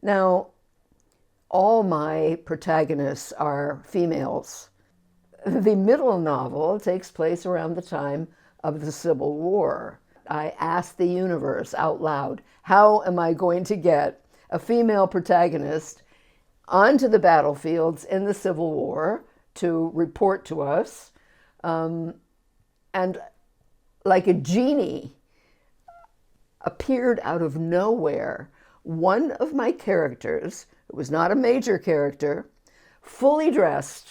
Now, all my protagonists are females. The middle novel takes place around the time of the Civil War. I asked the universe out loud, how am I going to get a female protagonist onto the battlefields in the Civil War to report to us? And like a genie appeared out of nowhere. One of my characters, who was not a major character, fully dressed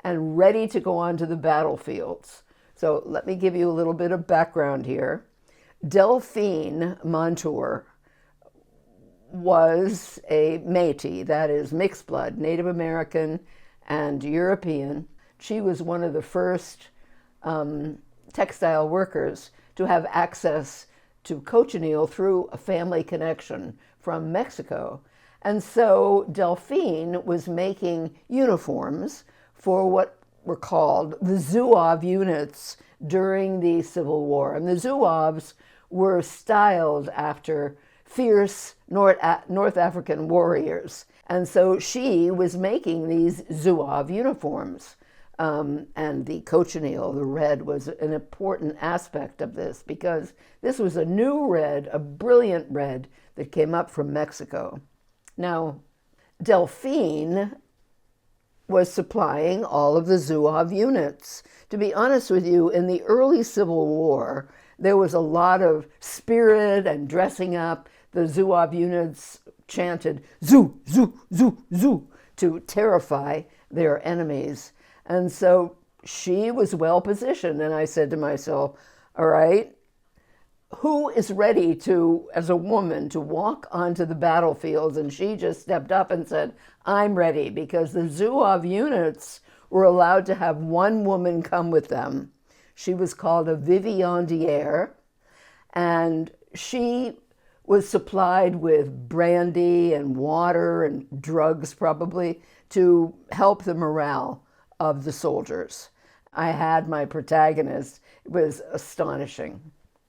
and ready to go onto the battlefields. So let me give you a little bit of background here. Delphine Montour was a Métis, that is mixed blood, Native American and European. She was one of the first textile workers to have access to cochineal through a family connection from Mexico. And so Delphine was making uniforms for what were called the Zouave units during the Civil War. And the Zouaves were styled after fierce North African warriors. And so she was making these Zouave uniforms. And the cochineal, the red, was an important aspect of this because this was a new red, a brilliant red that came up from Mexico. Now, Delphine was supplying all of the Zouave units. To be honest with you, in the early Civil War, there was a lot of spirit and dressing up. The Zouave units chanted, "Zoo, zoo, zoo, zoo," to terrify their enemies. And so she was well positioned. And I said to myself, all right, who is ready to, as a woman, to walk onto the battlefields? And she just stepped up and said, I'm ready, because the Zouave units were allowed to have one woman come with them. She was called a vivandière, and she was supplied with brandy and water and drugs, probably, to help the morale of the soldiers. I had my protagonist. It was astonishing.